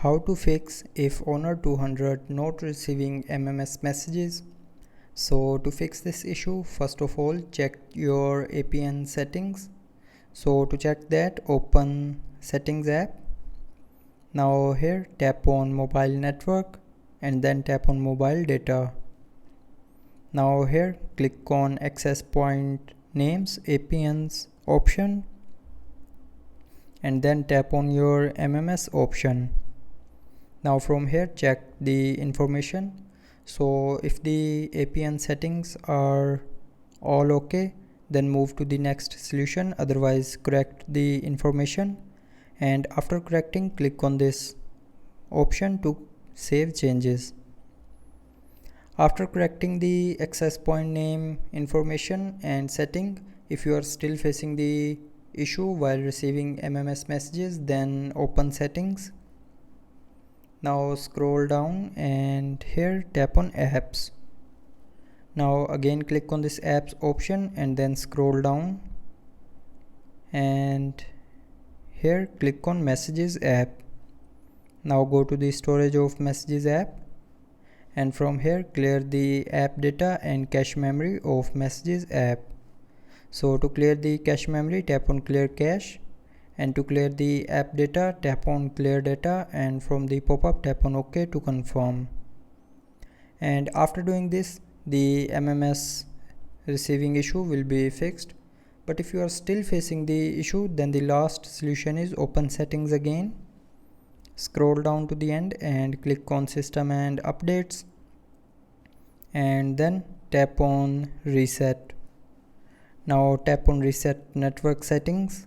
How to fix if owner 200 not receiving MMS messages. So to fix this issue, first of all check your APN settings. So to check that, open settings app. Now here tap on mobile network and then tap on mobile data. Now here click on access point names APNs option and then tap on your MMS option. Now from here check the information. So if the APN settings are all okay, then move to the next solution, otherwise correct the information, and after correcting click on this option to save changes. After correcting the access point name information and setting, if you are still facing the issue while receiving MMS messages, then open settings. Now scroll down and here tap on apps. Now again click on this apps option and then scroll down and here click on messages app. Now go to the storage of messages app and from here clear the app data and cache memory of messages app. So to clear the cache memory, tap on clear cache, and to clear the app data tap on clear data, and from the pop-up tap on OK to confirm. And after doing this, the MMS receiving issue will be fixed. But if you are still facing the issue, then the last solution is open settings again, scroll down to the end and click on system and updates and then tap on reset. Now tap on reset network settings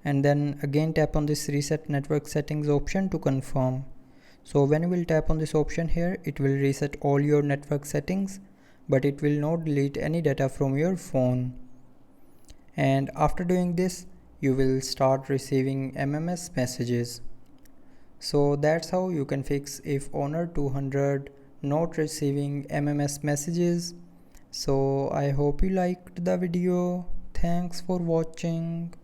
and then again tap on this reset network settings option to confirm. So when you will tap on this option here, it will reset all your network settings, but it will not delete any data from your phone. And after doing this, you will start receiving MMS messages. So that's how you can fix if owner 200 not receiving MMS messages. So I hope you liked the video. Thanks for watching.